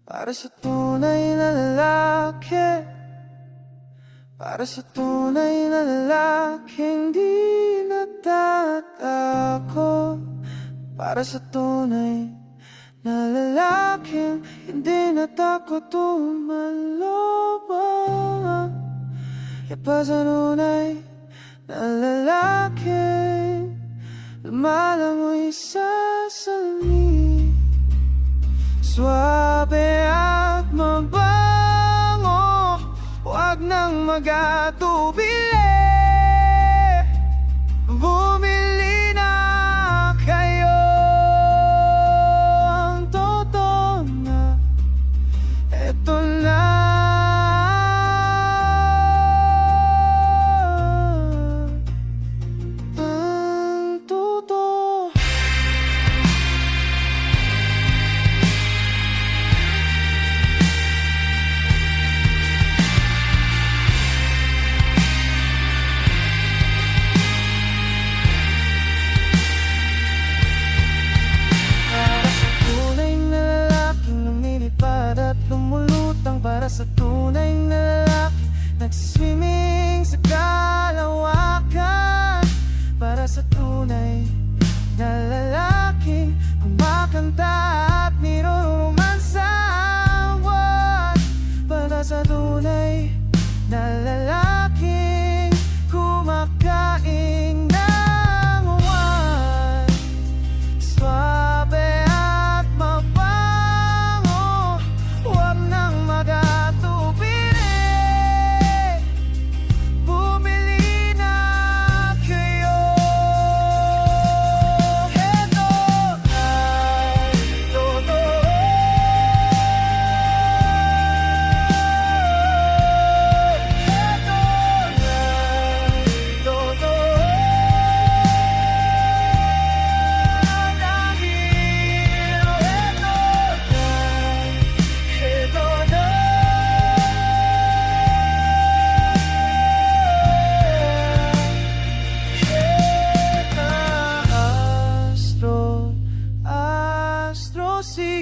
Para sa tunay na lalaki, para sa tunay na lalaking di natatakot, para sa tunay na lalaking hindi natakot umaloba. Para sa tunay na lalaking lumalangoy sa salamin, suabe at mabango, huwag nang magatubili. Bumili na kayo, ang totoo na eto na. Ang totoo. Para sa tunay na lalaki, nagsiswimming sa kalawakan. Para sa tunay na lalaking kumakanta at niroromansawan. Para sa tunay na lalaking kumakain ng uwan, suabe at mabango, huwag nang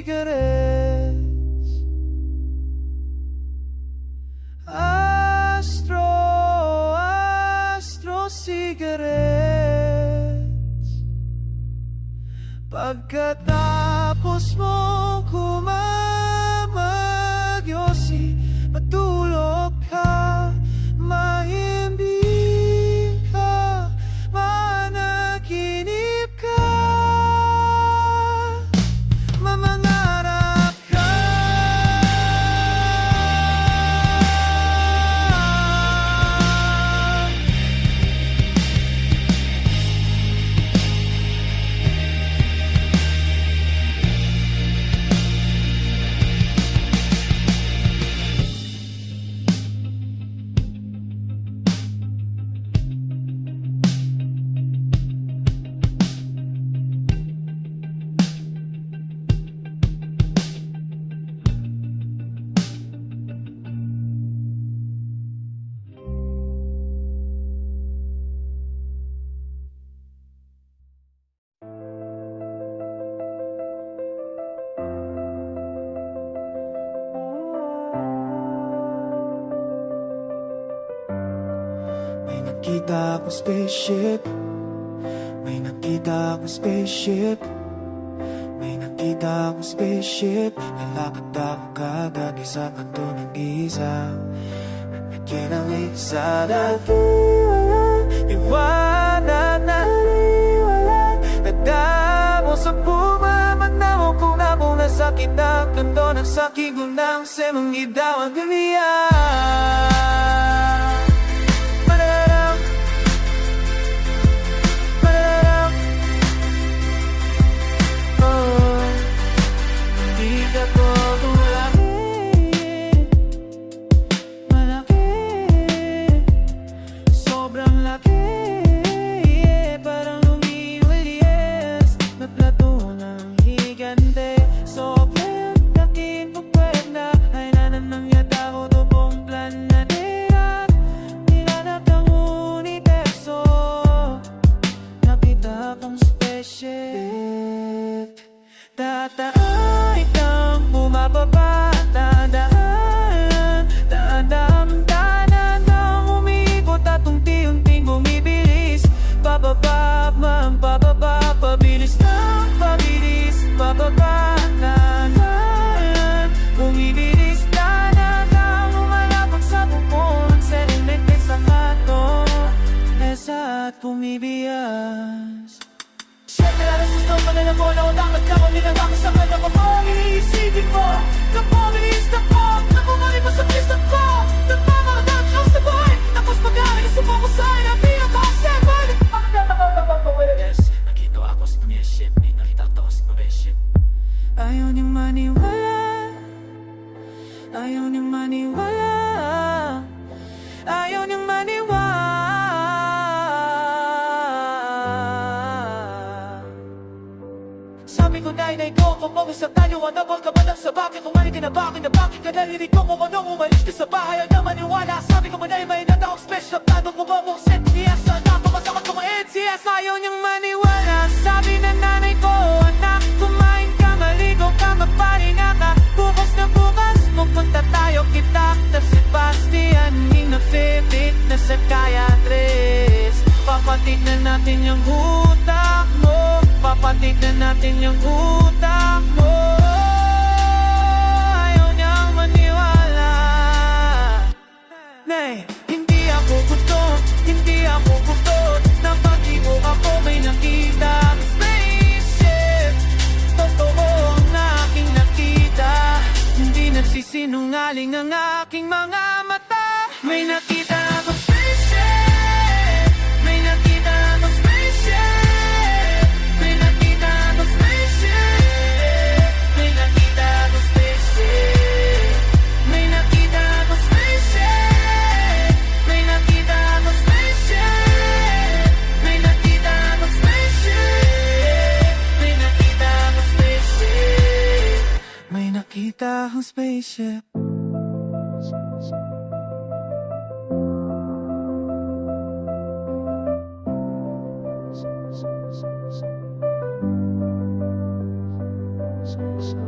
cigarettes, Astro cigarettes. Pagkatapos mong kumamagyosi, matulog ka, mahimbing ka, managinip ka, mamangarap ka. Nakita ko spaceship, may nakita ko spaceship, may nakita ko spaceship. Lalakad ako kagad sa kanto ng isa, nagyan ang isa dati walang iwanan na liwalag. Nagdamo sa pumamagnaw kung nabong nasakit ang kanto ng sakit gunang semang idaw ang gamiyan. Sobrang laking pagpwet na ay nananang yata ko to pong plan na nilang ako sa kanya ko iisipin mo kapag iista ko napumali mo sa pista ko nagmamahalang house na boy tapos mag-aaral sa mga kusaya bilang ka-seven yes, nakita ako sa pamiyaship may nakita ako sa pamiyaship ayaw niyang maniwala ayaw niyang maniwala ayaw niyang maniwala sabi ko nay ko kung mag-usap tayo ano bang kabalang sa bakit kung manitin na bakit ka narinig ko kung anong umalis ka sa bahay ayaw na maniwala sabi ko manay may natawag special tanong mo ba mong set yes napapasakot ko mga NCS ayaw niyang maniwala sabi na nanay ko anak kumain ka maligo ka mapahinga ka bukas na bukas pupunta tayo kita na Sebastian Nina Febit na sa Kayatris papatignan natin yung utak mo papatignan natin yung utak mo ayaw niyang maniwala Nay, hindi ako gutom hindi ako gutom napag-ibo ako may nakita spaceship totoo ang aking nakita hindi nagsisinungaling ang aking mga mata may nakita ako spaceship may nakita ako spaceship may nakita ako spaceship may nakita ako spaceship may nakita ako spaceship may nakita ako spaceship may nakita ako spaceship may nakita ako spaceship may nakita akong spaceship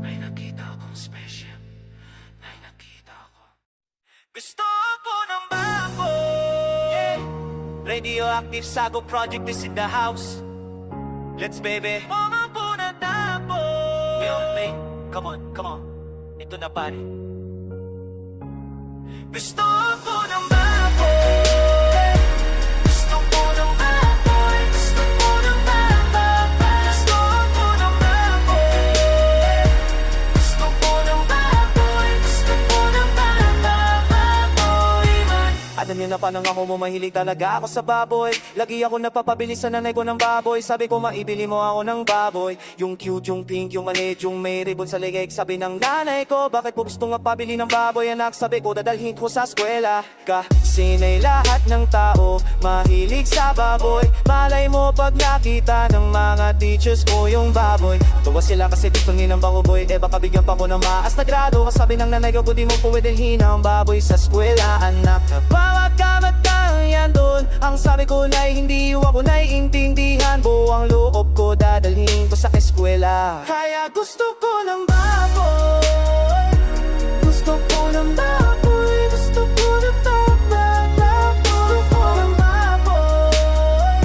may nakita akong spaceship may nakita ako gusto ko ng baboy Radioactive Sago Project is in the house let's baby mga po na tapoy May come on ito na pare gusto ko ng baboy gusto ko ng baboy gusto ko ng baboy gusto ko ng baboy gusto ko ng baboy gusto ko ng baboy alam niyo na panang ako mo mahilig talaga ako sa baboy lagi ako napapabili sa nanay ko ng baboy sabi ko maibili mo ako ng baboy yung cute yung pink yung maliit yung may ribbon sa legay sabi ng nanay ko bakit po gusto nga pabili ng baboy anak sabi ko dadalhin ko sa eskwela kasi na'y lahat ng tao mahilig sa baboy malay mo pag nakita ng mga teachers ko yung baboy tuwa sila kasi gusto nila ng baboy baka bigyan pa ko ng maas na grado sabi ng nanay ko di mo pwedeng ang baboy sa eskwela anak bawat kamatang yan doon ang sabi ko na'y hindi ako naiintindihan buwang loob ko dadalhin ko sa eskwela kaya gusto ko ng baboy gusto ko ng baboy gusto ko ng baboy gusto ko ng baboy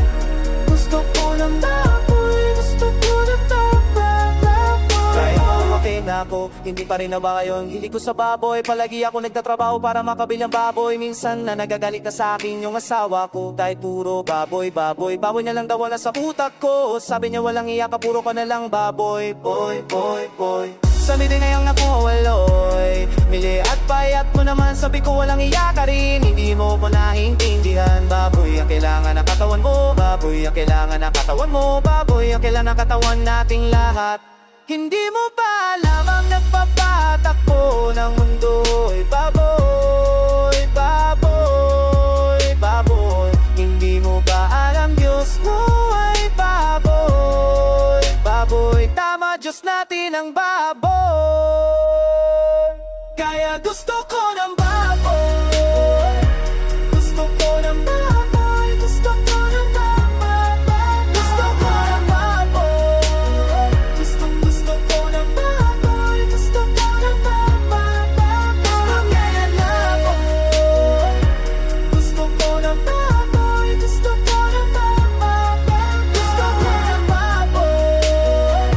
gusto ko ng baboy gusto ko ng baboy kaya okay na ako hindi pa rin na ba ngayon hindi ko sa baboy palagi ako nagtatrabaho para makabili ng baboy minsan na nagagalit na sa akin yung asawa ko dahil puro baboy na lang daw wala sa utak ko sabi niya walang iyak ka puro ka na lang baboy boy sabi din ngayong nakuwaloy mili at payat mo naman sabi ko walang iyak ka rin hindi mo ko naintindihan baboy ang kailangan ng katawan mo baboy ang kailangan ng katawan mo baboy ang kailangan ng katawan nating lahat hindi mo ba alam ang nagpapatakbo ng mundo baboy hindi mo ba alam Diyos mo ay baboy tama Diyos natin ang baboy kaya gusto ko ng baboy gusto ko ng baboy gusto ko ng baboy gusto ko ng baboy gusto ko ng baboy gusto ko ng baboy kaya baboy gusto ko ng baboy gusto ko ng baboy gusto ko ng baboy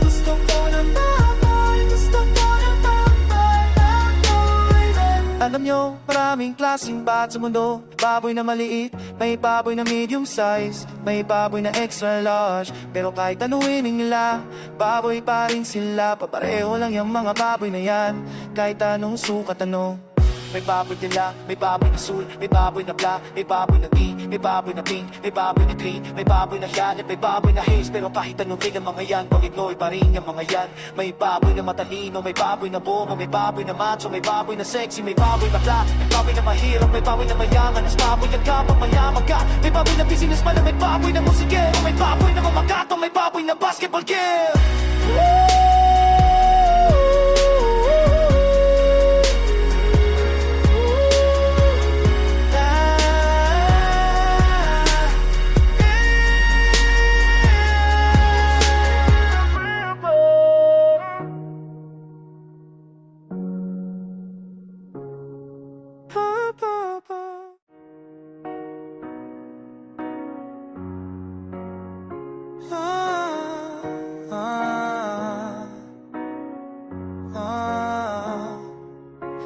gusto ko ng baboy gusto ko ng baboy Alam nyo, maraming klaseng bat sa mundo. May baboy na maliit, may baboy na medium size, may baboy na extra large. Pero kahit anuin nila, baboy pa rin sila. Papareho lang yung mga baboy na yan, kahit anong sukat ano. May baboy nila, may baboy na sul, may baboy na black, may baboy na tea, may baboy na pink, may baboy na green, may baboy na yan, at may baboy na haze. Pero kahit anong king ang mga yan, pag-ignore pa rin yung mga yan. May baboy na matalino, may baboy na bomo, may baboy na macho, may baboy na sexy, may baboy na black, may baboy na mahirap, may baboy na mayaman. As baboy yan ka, pag mayaman ka, may baboy na business man, may baboy na musikero, may baboy na mamagato, may baboy na basketball girl.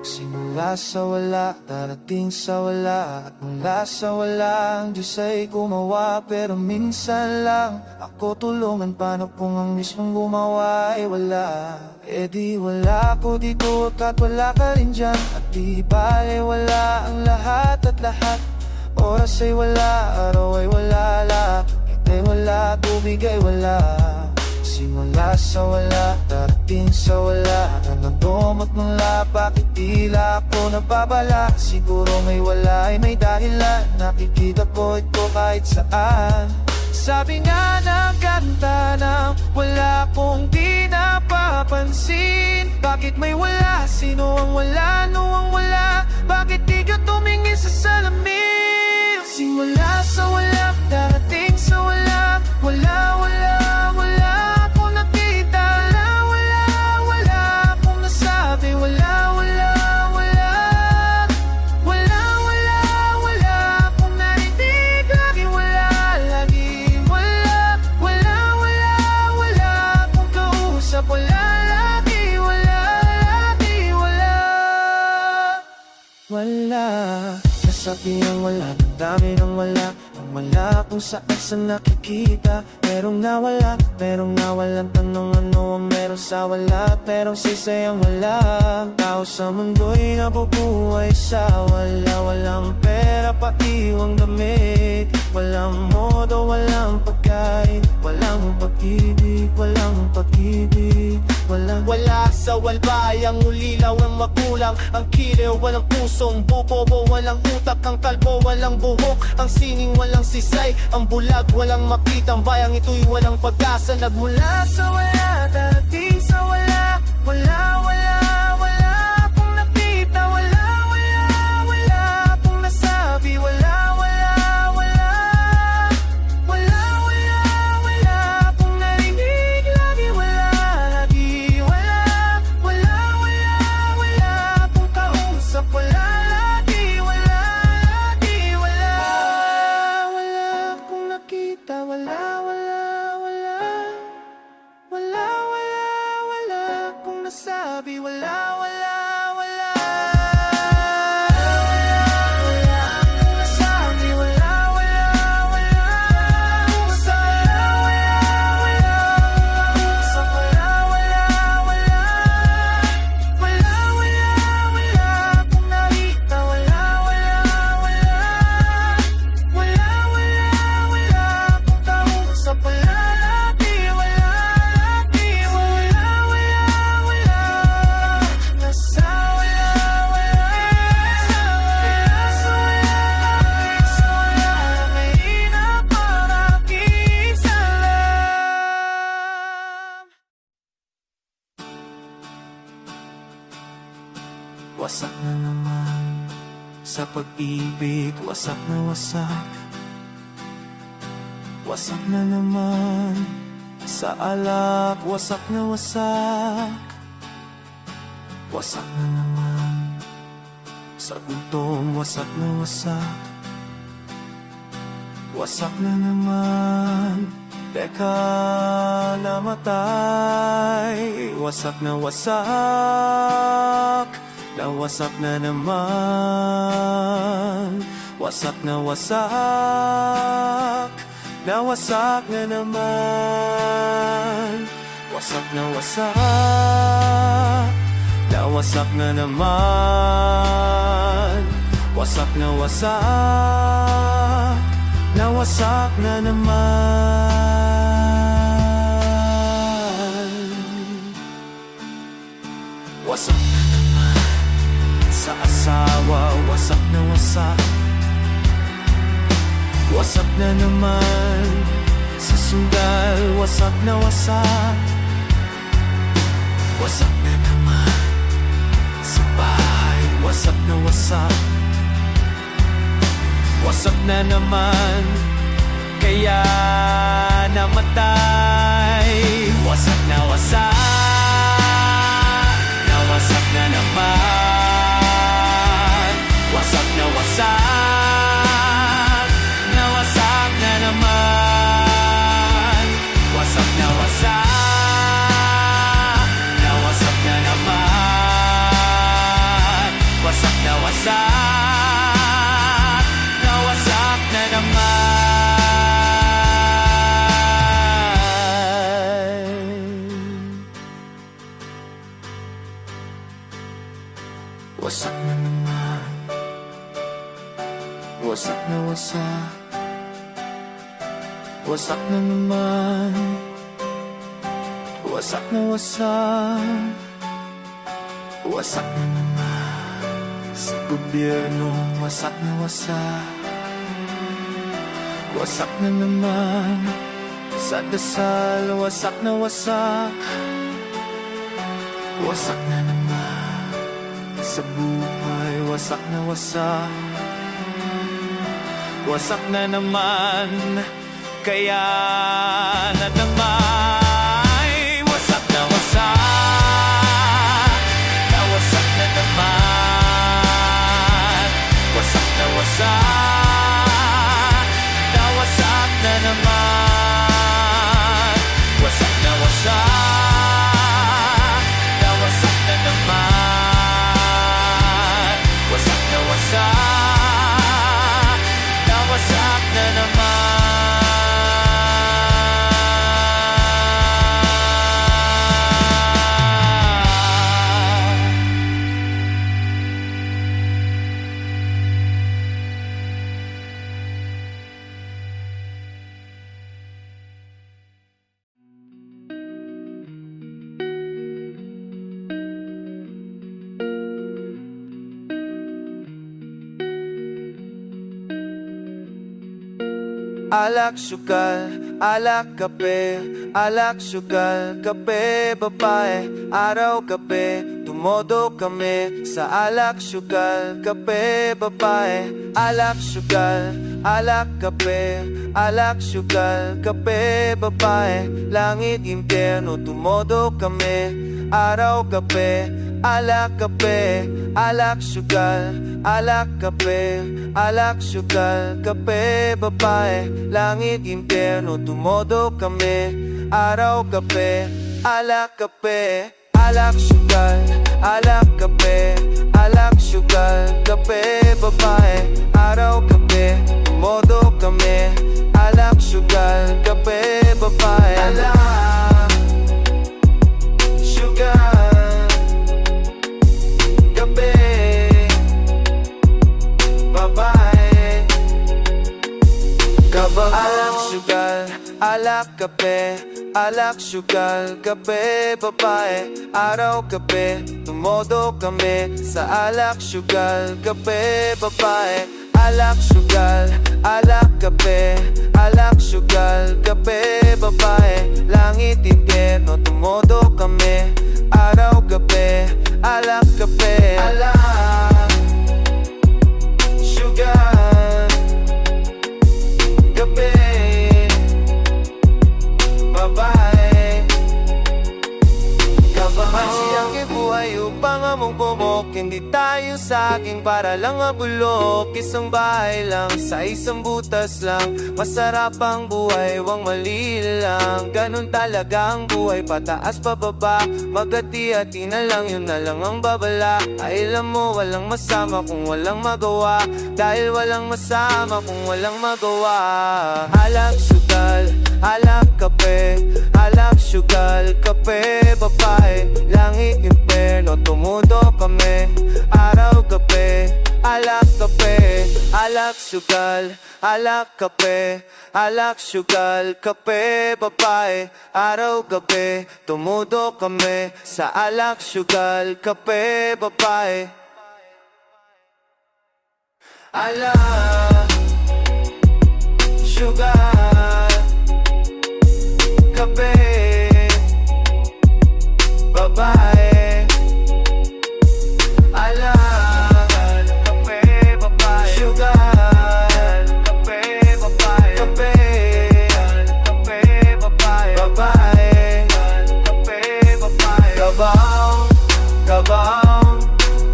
Simula sa wala, darating sa wala, at mula sa wala, ang Diyos ay gumawa. Pero minsan lang ako tulungan, paano kung ang mismong gumawa ay wala? E di wala ako dito at wala ka rin dyan, at di bale wala ang lahat at lahat. Oras ay wala, araw ay wala, langit ay wala, tubig ay wala. Simula sa wala, darating sa wala, nandom at mula, bakit tila ako nababala? Siguro may wala ay may dahilan, nakikita ko ito kahit saan. Sabi nga ng kanta na wala kong di napapansin. Bakit may wala? Sino ang wala? No ang wala? Bakit di ka tumingin sa salamin? Simula sa wala, darating sa wala, wala, wala, wala akong nakita, wala, wala akong nasabi, wala, wala, wala, wala, wala, wala akong narinig, lagi wala, lagi wala, wala, wala, wala akong kausap, wala, lagi wala, lagi wala, wala. Nasabi ang wala, ang dami ng wala, ang wala kung saan nakikita. Merong nawalang tanong ano ang meron sa wala, perong sisay ang wala. Tao sa mundo'y nabubuhay sa wala, walang pera, paiwang damit, walang modo, walang pagkain, walang pag-ibig, walang pag-ibig, walang wala sa walbay, ang ulilaw, ang magulang, ang kilew, walang pusong bubobo, walang utak, ang kalbo, walang buhok, ang sining, walang sisay, ang bulag, walang makita, ang bayang ito'y walang pag-asa. Nagmula sa wala, darating sa wala, wala, wala, wala akong nakita, wala, wala, wala akong nasabi, wala, wala, wala, wala, wala, wala akong narinig, lagi wala, lagi wala, wala, wala, wala akong kausap, wala, lagi wala, lagi wala, wala akong nakita, wala, wala, wala, wala, wala, wala akong nasabi, wala, wala, wala, wala akong nasabi, wala, wala, wala, sa wala, wala, sa wala, wala, wala, wala, wala, wala akong nakita, wala, wala, wala, wala, wala, wala akong kausap, wala, lagi wala, lagi wala, wala, wala, nasa wala, wala, sa wala, sa wala, sa wala, mahina para kisalam. Wasak na naman sa pag-ibig, wasak na wasak. Wasak na naman sa alak, wasak na wasak. Wasak na naman sa gutom, wasak na wasak. Wasak na naman, teka, namatay. Wasak na wasak, nawasak na naman. Wasak na wasak, nawasak na naman. Wasak na wasak, nawasak na naman. Wasak na wasak, nawasak na naman. Wasak na naman sa asawa, wasak na wasak. Wasak na naman sa sundal, wasak na wasak. Wasak na naman sa bahay, wasak na wasak. Wasak na naman kaya namatay. Wasak na wasak, nawasak na naman. Wasak na wasak, nawasak na naman. Wasak na wasak, nawasak na naman. Wasak na wasak, nawasak na naman. Wasak na naman. Wasak na wasak, wasak na naman. Wasak na wasak, wasak na naman. Sa gobyerno, wasak na wasak. Wasak na naman. Sa dasal, wasak na wasak. Wasak na naman. Sa buhay, wasak na wasak. Wasak na naman, kaya nadamay. Wasak na wasak, nawasak na naman. Wasak na wasak, nawasak na naman. Wasak na wasak, nawasak na naman. Wasak na wasak, nawasak na naman. Alak, sugal, alak, kape. Alak, sugal, kape, babae. Araw, gabi, tumodo kami sa alak, sugal, kape, babae. Alak, sugal, alak, kape. Alak, sugal, kape, babae. Langit, impyerno, tumodo kami. Araw, gabi, alak, kape. Alak, sugal, alak, kape. Alak, sugal, kape, babae. Langit, impyerno, tumodo kami. Araw, gabi, alak, kape. Alak, sugal, alak, kape. Alak, sugal, kape, babae. Araw, gabi, tumodo kami. Alak, sugal, kape, babae. Alak, sugal, kape, babae. Alak, sugal, alak, kape. Alak, sugal, kape, babae. Araw, gabi, tumodo kami sa alak, sugal, kape, babae. Alak, sugal, alak, kape. Alak, sugal, kape, babae. Langit, impyerno, tumodo kami. Araw, gabi, alak, kape. Alak, sugal, kape, babae. Kabahan siyang ibuhay upang mga mungkumok, hindi tayo saging para lang mabulok. Isang bahay lang, sa isang butas lang, masarap ang buhay, wang mali lang. Ganun talaga ang buhay, pataas pababa, magati-hati na lang, yun na lang ang babala. Ay alam mo, walang masama kung walang magawa, dahil walang masama kung walang magawa. Alak, sugal, alak, kape, alak, sugal, kape, babae, langit, impyerno, tumudo kami, araw, gabi, alak, kape, alak, sugal, alak, kape, alak, sugal, kape, babae, araw, gabi, tumudo kami, sa alak, sugal, kape, babae. Alak, sugar, kape, babae. Alak, kape, babae. Sugar, kape, babae. Kape, kape, babae. Babae, kape, babae. Kabaw, kabaw,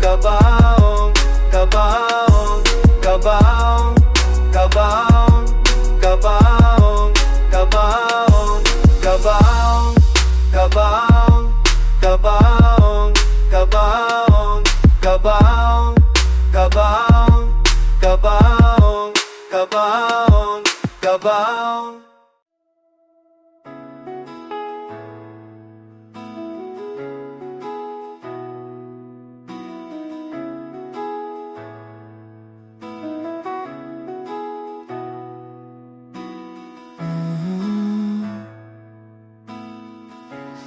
kabaw, kabaw. Kabaw, kabaw, kabaw, kabaw, kabaw, kabaw, kabaw, kabaw, kabaw, kabaw, kabaw, kabaw, kabaw.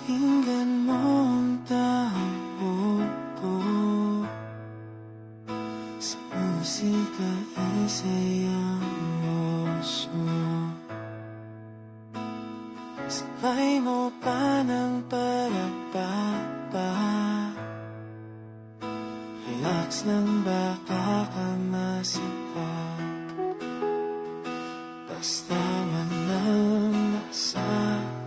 Pakinggan mo ang tawag ko, sa musika isa'y ang emosyon. Sabay mo pa ng palakpak, relax lang baka ka masipag, basta walang nasaktan.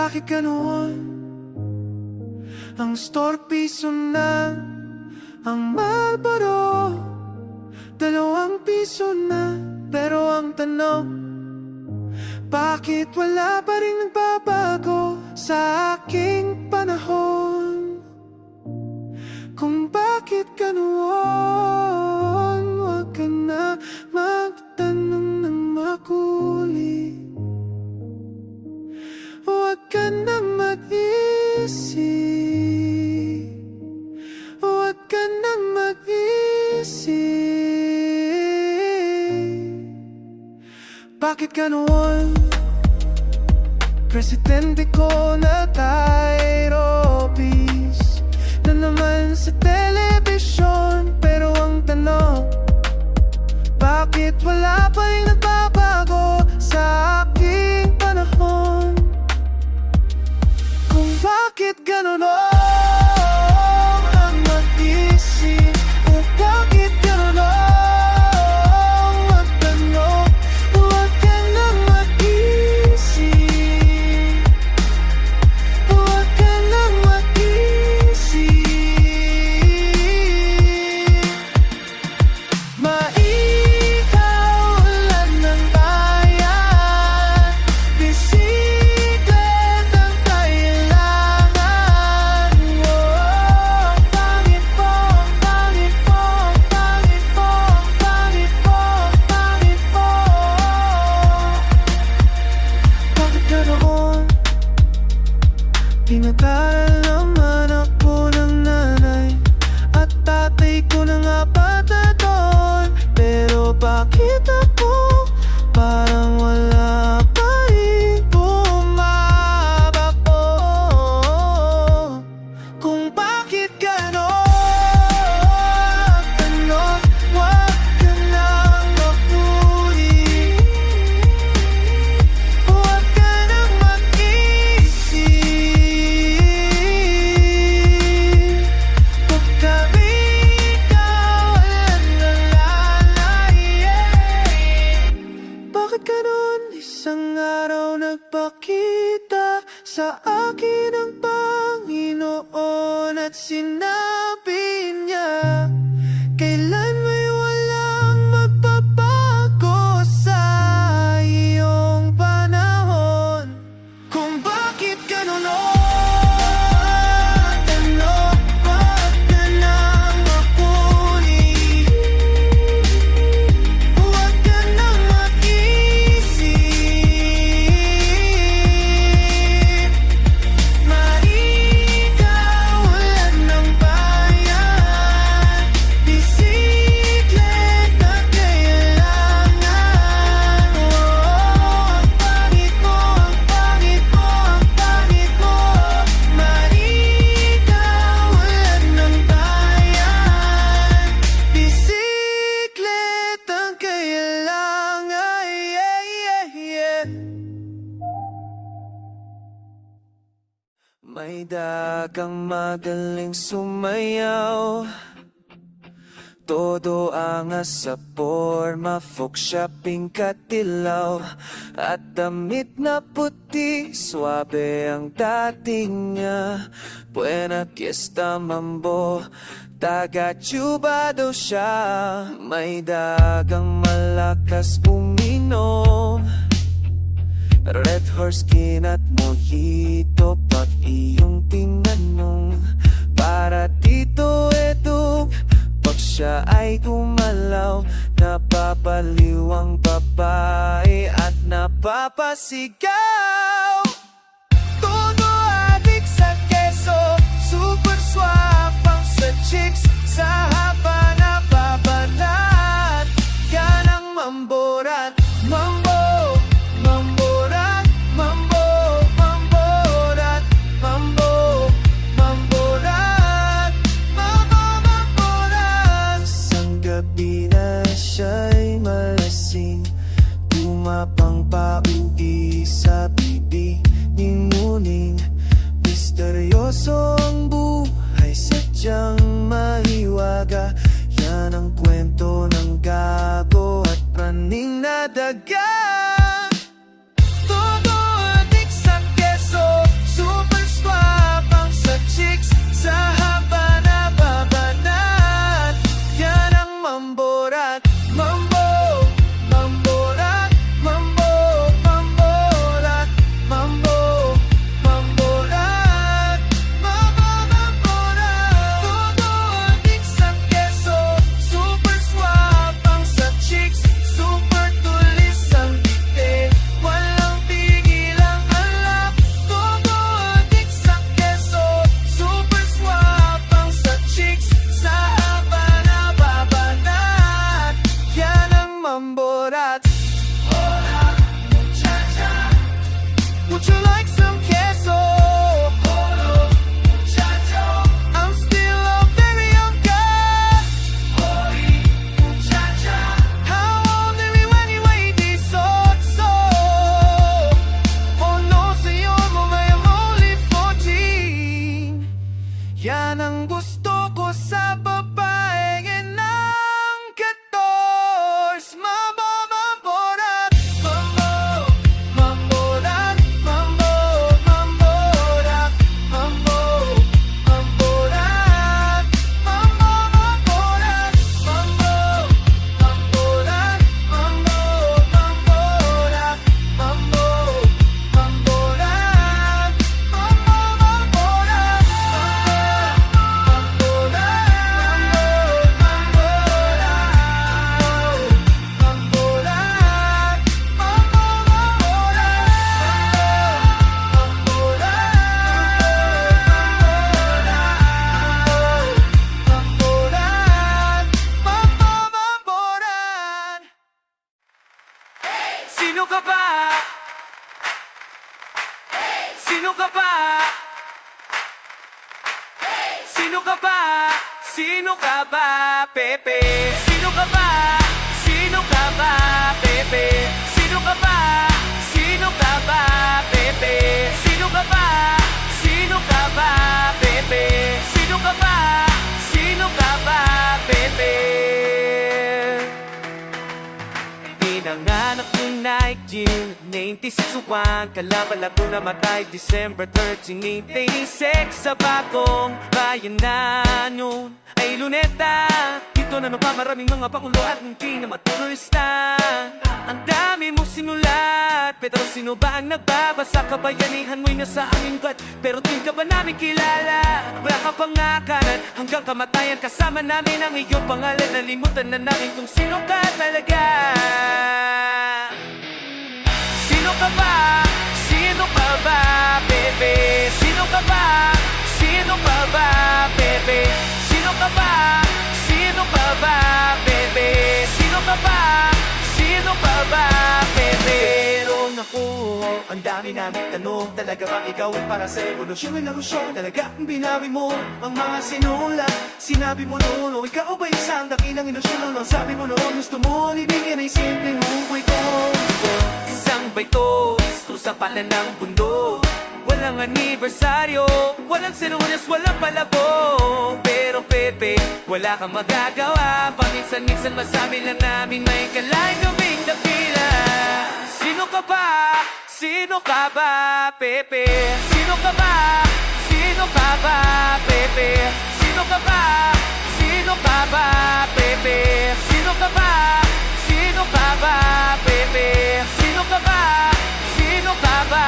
Bakit ganoon? Ang store piso na, ang Marlboro 2 piso na. Pero ang tanong, bakit wala pa rin nagbabago sa aking panahon? Kung bakit ganoon, huwag ka na magtanong ng makulit. Huwag ka na mag-isip. Huwag ka na mag-isip. Bakit ganoon? Presidente ko na Tyrobis na naman sa telebisyon. Pero ang tanong, bakit wala pa rin nagbabago sa aking panahon? Kung bakit ganoon ang mag-isip, kung bakit ganoon magtanong, huwag ka na mag-isip. Huwag ka na mag-isip. Maikaw ng bayan, bisikletang kailangan. Oh, pangit po, pangit po, pangit po, pangit po, pangit po. Bakit ganoon? Pinag-aral naman ako ng nanay at tatay ko ng apat na taon. Pero bakit ako parang wala pa rin bumabako? Kung bakit gano'n, tanong, huwag ka nang makulit. Huwag ka nang mag-isip. Pag kami kawalan ng lalay. Bakit ganon? Isang araw nagpakita sa akin ang Panginoon at sinabi niya, kailan may walang magbabago sa iyong panahon. Kung bakit ganon, tanong, wag ka nang makulit. Huwag ka nang mag-isip. Maikawalan ng bayan, bisikleta kailangan. Oh, ang pangit mo, ang pangit mo, ang pangit mo. Maikawalan ng bayan, bisikleta kailangan. Yeah, yeah, yeah. May dagang magaling sumayaw, todo angas sa porma, fuksya, pingkatilaw at damit na puti, swabe ang dating niya. Buena fiesta mambo, taga-Cuba daw siya. May dagang malakas uminom, Red Horse Gin at Mojito. Pag iyong tinanong, para dito eto, pag siya ay gumalaw, napapaliw ang babae at napapasigaw. Todo adik sa keso, super swak pang sa chicks, sa haba na babanat. Yan ang mamborat, mambo, mamborat, mambo, mamborat, mambo, mamborat, mambo, mamborat. Isang gabi na siya'y malasing, tumapang pauwi sa bibi ni Muning. Misteryoso ang buhay, sadyang mahiwaga. Yan ang kwento ng gago at praning na daga. Todo adik sa keso, Yan ang gusto ko sa babaeng inang 14. Mambo, mamborat, mambo, mamborat, mambo, mamborat, mambo, mamborat, mambo, mamborat, mambo, mamborat, mambo, mamborat, mambo, mamborat, mambo, mamborat. Sino ka ba? Sino ka ba? Sino ka ba? Sino ka ba, Pepe? Sino ka ba? Sino ka ba, Pepe? Sino ka ba? Sino ka ba, Pepe? Sino ka ba? Sino ka ba, Pepe? Sino ka ba? Sino ka ba, Pepe? Pinanganak noong night June 96 Kalaban ako namatay December 13, 1986 Sa bagong bayan na noon ay luneta. Dito na maraming mga pangulo at hindi na maturista. Ang dami mong sinulat, pero sino ba ang nagbabasa? Kabayanihan mo'y nasa aming gut, pero tuwing ka ba namin kilala? Wala ka pangakanan hanggang kamatayan. Kasama namin ang iyong pangalan. Nalimutan na namin kung sino ka talaga. Sino ka ba? Sino ka ba, bebe? Sino ka ba? Sino ka ba, bebe? Sino ka ba? Sino ka ba, bebe? Sino ka ba? Sino ka ba, bebe? Pero naku, ang dami namin tanong. Talaga bang ikaw ay para sa evolusyon? May lusyon, talaga ang binawi mo ang mga sinulat. Sinabi mo noon, o ikaw ba isang dakilang ilusyon? Ang sabi mo noon, gusto mo ibigyan ay simpleng hukoy ko. Isang baito, sa pala ng bundok. Walang anibersaryo, walang serunyas, walang palabo. Pero Pepe, wala kang magagawa. Paminsan-minsan masabi lang namin may kalaing gawing dakila. Sino ka ba? Sino ka ba, Pepe? Sino ka ba? Sino ka ba, Pepe? Sino ka ba? Sino ka ba, Pepe? Sino ka ba? Sino ka ba, Pepe? Sino ka ba? Sino ka ba,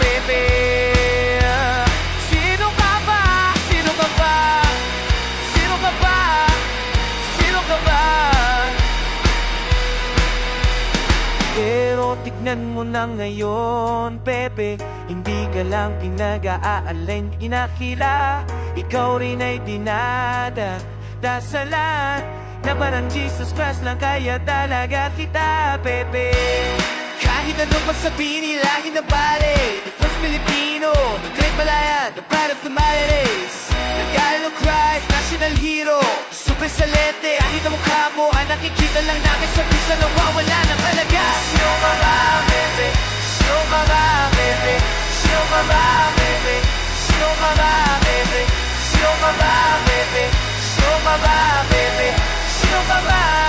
Pepe? Sino ka ba? Sino ka ba? Sino ka ba? Sino ka ba? Pero tignan mo na ngayon, Pepe, hindi ka lang pinag-aalain, inakila. Ikaw rin ay dinadasalan na parang Jesus Christ lang, kaya talaga kita, Pepe. Kahit ano pa sabihin nila, hinabali. The first Filipino, the great Malaya, the pride of the Malays. Nagalo Christ, national hero, super salete. Kahit ang mukha mo, ay nakikita lang namin sa bisa na wawala ng halaga. Sino ka ba, Pepe? Sino ka ba, Pepe? Sino ka ba, Pepe? Sino ka ba, Pepe? Sino ka ba, Pepe? Sino ka ba, Pepe? Sino ka ba?